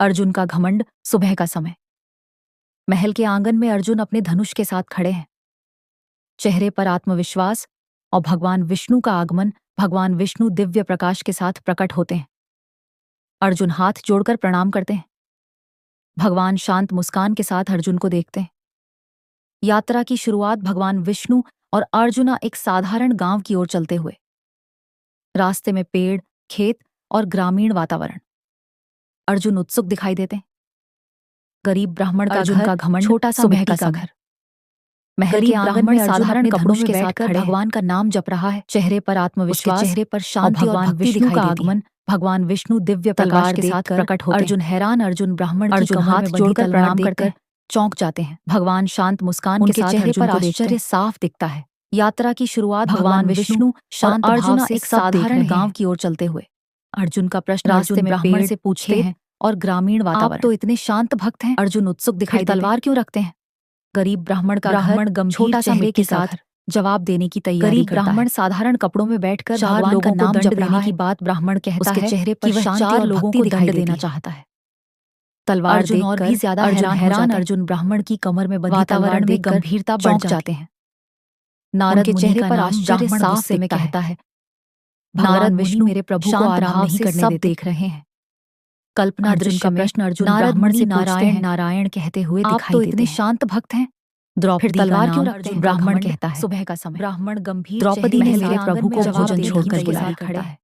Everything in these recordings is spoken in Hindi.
अर्जुन का घमंड। सुबह का समय। महल के आंगन में अर्जुन अपने धनुष के साथ खड़े हैं। चेहरे पर आत्मविश्वास और भगवान विष्णु का आगमन। भगवान विष्णु दिव्य प्रकाश के साथ प्रकट होते हैं। अर्जुन हाथ जोड़कर प्रणाम करते हैं। भगवान शांत मुस्कान के साथ अर्जुन को देखते हैं। यात्रा की शुरुआत भगवान विष्णु और अर्जुना एक साधारण गांव की ओर चलते हुए। रास्ते में पेड़, खेत और ग्रामीण वातावरण। अर्जुन उत्सुक दिखाई देते हैं। गरीब ब्राह्मण का अर्जुन घर, का घमंड। छोटा सा सुबह मिट्टी का का समय। घर। महल के आंगन में साधारण कपड़ों में के बैठकर खड़े हैं। भगवान का नाम जप रहा है। चेहरे पर आत्मविश्वास, चेहरे पर और शांति और भगवान भक्ति विष्णु दिखाई का देती है। आगमन। भगवान विष्णु दिव्य तलवार प्रकाश के साथ देखकर प्रकट होते हैं। अर्जुन हैरान। अर्जुन ब्राह्मण की अर्जुन कमर हाथ में बंधी जोड़कर तलवार प्रणाम देखकर करते चौंक जाते हैं। भगवान शांत मुस्कान के उनके साथ चेहरे अर्जुन पर को देखते आश्चर्य हैं। साफ दिखता है। यात्रा की शुरुआत भगवान विष्णु शांत और अर्जुन भाव से एक सब देख साधारण रहे गांव हैं। की ओर चलते हुए। अर्जुन का प्रश्न रास्ते रास्ते में में ब्राह्मण पेड़, से पूछते खेत हैं और ग्रामीण वातावरण। आप तो इतने शांत भक्त हैं। अर्जुन उत्सुक दिखाई फिर देते हैं। तलवार क्यों रखते हैं? गरीब ब्राह्मण का ब्राह्मण घर, गंभीर छोटा सा चेहरे मिट्टी के का साथ घर, जवाब देने की तैयारी गरीब करता ब्राह्मण है। साधारण कपड़ों में बैठकर चार भगवान का लोगों को नाम दंड जप देने रहा की की बात ब्राह्मण कहता उसके है चेहरे पर कि वह शांति चार और लोगों भक्ति को दिखाई दंड देती देना है। चाहता है। तलवार अर्जुन और देखकर भी ज्यादा अर्जुन हैरान हो अर्जुन ब्राह्मण की कमर में बंधी वातावरण तलवार में देखकर गंभीरता बढ़ चौंक जाती जाते हैं। नारद उनके मुनि चेहरे का पर नाम आश्चर्य ब्राह्मण साफ गुस्से में दिखता है। कहता है। नारद भगवान मुनि विष्णु मेरे प्रभु को शांत आराम भाव नहीं से करने सब देते। देख रहे हैं। कल्पना अर्जुन दृश्य का में प्रश्न अर्जुन नारद ब्राह्मण मुनि से पूछते नारायण हैं। नारायण कहते हुए आप दिखाई तो देते इतने हैं। शांत भक्त हैं। द्रौपदी फिर का तलवार क्यों नाम रखते हैं? ब्राह्मण ब्राह्मण कहता है। सुबह का समय। ब्राह्मण गंभीर द्रौपदी चेहरे ने के मेरे साथ प्रभु को जवाब भोजन देने की छोड़कर तैयारी बुलाया। करता है।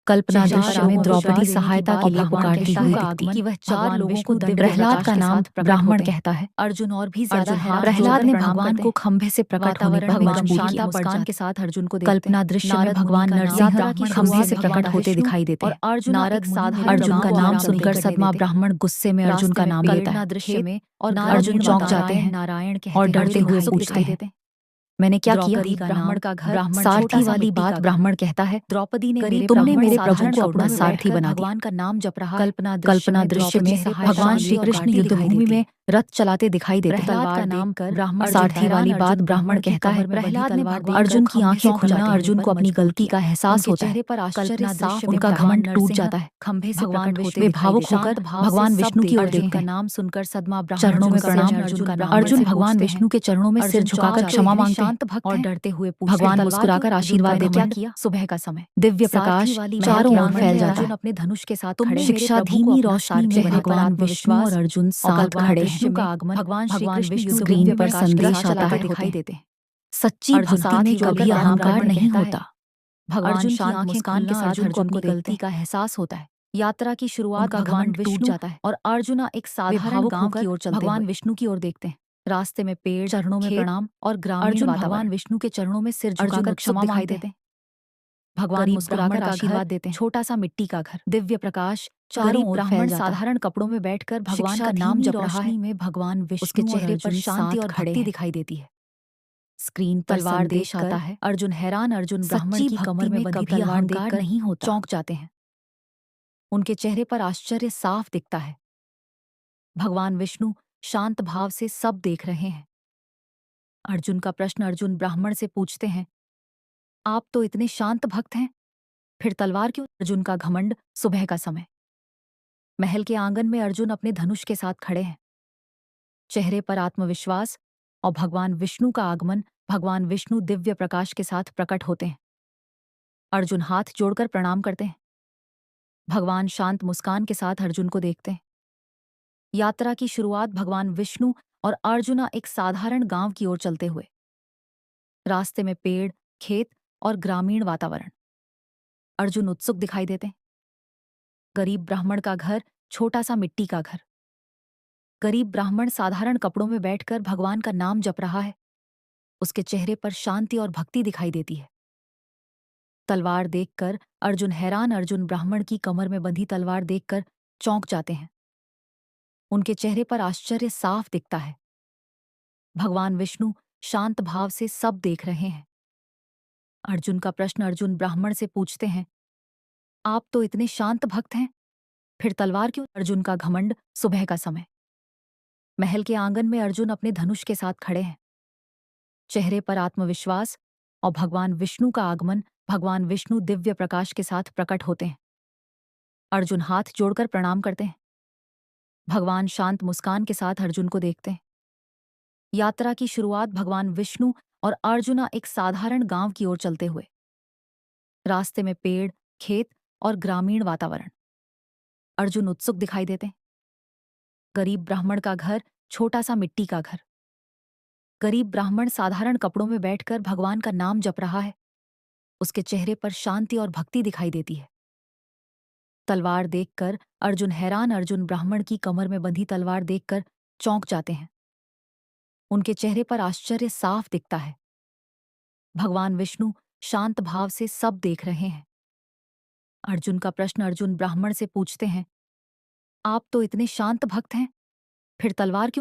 कल्पना चार दृश्य में लोगों को द्रौपदी विश्वास सहायता और के लिए भगवान पुकारती कहता हुई है दिखती। कि वह भगवान चार लोगों विष्णु को दंड प्रहलाद देना का नाम चाहता है। ब्राह्मण कहता है। अर्जुन और भी ज्यादा अर्जुन हैरान प्रहलाद ने प्रणाम भगवान करते को हैं। खंभे से प्रकट होने पर भगवान मजबूर शांत किया। मुस्कान के साथ अर्जुन को देखते कल्पना हैं। दृश्य में नारद मुनि भगवान का नाम नरसिंह ब्राह्मण खंभे से भगवान प्रकट होते विष्णु दिखाई देते और हैं। अर्जुन नारद एक मुनि साधारण अर्जुन का गांव नाम आराम सुनकर करने सदमा देते हैं। ब्राह्मण गुस्से में अर्जुन का नाम लेता है। दृश्य में और अर्जुन चौंक जाते हैं नारायण और डरते हुए पूछते हैं, मैंने क्या किया? गरीब ब्राह्मण का घर, सारथी वाली बात ब्राह्मण कहता है। द्रौपदी ने तुमने मेरे प्रभु साधारण को अपना कपड़ों में सारथी बैठकर बना दिया। भगवान का नाम जप रहा है। कल्पना दृश्य में भगवान श्री कृष्ण युद्ध भूमि में रथ चलाते दिखाई देते हैं। प्रहलाद का नाम कर ब्राह्मण सारथी वाली बात ब्राह्मण कहता है। प्रहलाद ने भगवान अर्जुन की आंखें चौंक खुलना जाते हैं। अर्जुन को अपनी गलती का एहसास होता है। चेहरे पर आश्चर्य साफ उनका घमंड टूट जाता है। खंभे से भगवान प्रकट होते वे दिखाई भावुक देते हैं। होकर शांत भाव भगवान से सब विष्णु की ओर अर्जुन देखते का हैं। नाम सुनकर सदमा चरणों में प्रणाम। अर्जुन भगवान पूछते हैं। विष्णु के चरणों में सिर झुकाकर क्षमा मांगते हैं शांत भक्त और हैं। डरते हुए भगवान मुस्कुराकर आशीर्वाद देते क्या हैं। किया? सुबह का समय। दिव्य प्रकाश चारों ओर फैल जाता अर्जुन है। अपने धनुष के साथ खड़े हैं। शिक्षा धीमी रोशनी में भगवान विष्णु और अर्जुन साथ खड़े हैं। का आगमन भगवान श्री कृष्ण स्क्रीन पर संदेश आता है। दिखाई देते हैं। सच्ची अर्जुन भक्ति साथ में ही कभी जोड़कर अहंकार ब्राह्मण नहीं कहता है। होता। भगवान अर्जुन की शांत आंखें मुस्कान के खुलना साथ अर्जुन को अपनी अपनी गलती का एहसास होता है। यात्रा की शुरुआत उनका भगवान घमंड टूट विष्णु जाता है और अर्जुना एक साधारण भावुक गांव होकर की ओर चलते भगवान हुए विष्णु की ओर देखते हैं। रास्ते में पेड़, चरणों में खेत प्रणाम और ग्रामीण अर्जुन वातावरण। भगवान विष्णु के चरणों में सिर अर्जुन झुकाकर उत्सुक क्षमा दिखाई मांगते देते हैं। हैं। भगवान गरीब मुस्कुराकर ब्राह्मण का आशीर्वाद घर, देते हैं। छोटा सा मिट्टी का घर, दिव्य प्रकाश चारों गरीब ओर फैल ब्राह्मण जाता है। साधारण कपड़ों में बैठकर भगवान शिक्षा का नाम धीमी जप रहा है। रोशनी में भगवान उसके विष्णु और चेहरे पर अर्जुन शांति साथ और खड़े भक्ति हैं। दिखाई देती है। स्क्रीन पर तलवार संदेश देखकर आता है। अर्जुन ब्राह्मण सच्ची की कमर भक्ति में में बंधी कभी तलवार अहंकार देखकर नहीं होता। चौंक जाते हैं। उनके चेहरे पर आश्चर्य साफ दिखता है। भगवान विष्णु शांत भाव से सब देख रहे हैं। अर्जुन का प्रश्न अर्जुन ब्राह्मण से पूछते हैं, आप तो इतने शांत भक्त हैं, फिर तलवार क्यों? अर्जुन का घमंड। सुबह का समय। महल के आंगन में अर्जुन अपने धनुष के साथ खड़े हैं। चेहरे पर आत्मविश्वास और भगवान विष्णु का आगमन। भगवान विष्णु दिव्य प्रकाश के साथ प्रकट होते हैं। अर्जुन हाथ जोड़कर प्रणाम करते हैं। भगवान शांत मुस्कान के साथ अर्जुन को देखते हैं। यात्रा की शुरुआत भगवान विष्णु और अर्जुना एक साधारण गांव की ओर चलते हुए। रास्ते में पेड़, खेत और ग्रामीण वातावरण। अर्जुन उत्सुक दिखाई देते हैं। गरीब ब्राह्मण का घर, छोटा सा मिट्टी का घर। गरीब ब्राह्मण साधारण कपड़ों में बैठकर भगवान का नाम जप रहा है। उसके चेहरे पर शांति और भक्ति दिखाई देती है। तलवार देखकर अर्जुन ब्राह्मण की कमर में बंधी तलवार देखकर चौंक जाते हैं। उनके चेहरे पर आश्चर्य साफ दिखता है। भगवान विष्णु शांत भाव से सब देख रहे हैं। अर्जुन का प्रश्न अर्जुन ब्राह्मण से पूछते हैं, आप तो इतने शांत भक्त हैं, फिर तलवार क्यों? अर्जुन का घमंड। सुबह का समय। महल के आंगन में अर्जुन अपने धनुष के साथ खड़े हैं। चेहरे पर आत्मविश्वास और भगवान विष्णु का आगमन। भगवान विष्णु दिव्य प्रकाश के साथ प्रकट होते हैं। अर्जुन हाथ जोड़कर प्रणाम करते हैं। भगवान शांत मुस्कान के साथ अर्जुन को देखते हैं। यात्रा की शुरुआत भगवान विष्णु और अर्जुना एक साधारण गांव की ओर चलते हुए। रास्ते में पेड़, खेत और ग्रामीण वातावरण। अर्जुन उत्सुक दिखाई देते। गरीब ब्राह्मण का घर, छोटा सा मिट्टी का घर। गरीब ब्राह्मण साधारण कपड़ों में बैठकर भगवान का नाम जप रहा है। उसके चेहरे पर शांति और भक्ति दिखाई देती है। तलवार देखकर अर्जुन हैरान। अर्जुन ब्राह्मण की कमर में बंधी तलवार देखकर चौंक जाते हैं। उनके चेहरे पर आश्चर्य साफ दिखता है। भगवान विष्णु शांत भाव से सब देख रहे हैं। अर्जुन का प्रश्न अर्जुन ब्राह्मण से पूछते हैं, आप तो इतने शांत भक्त हैं, फिर तलवार क्यों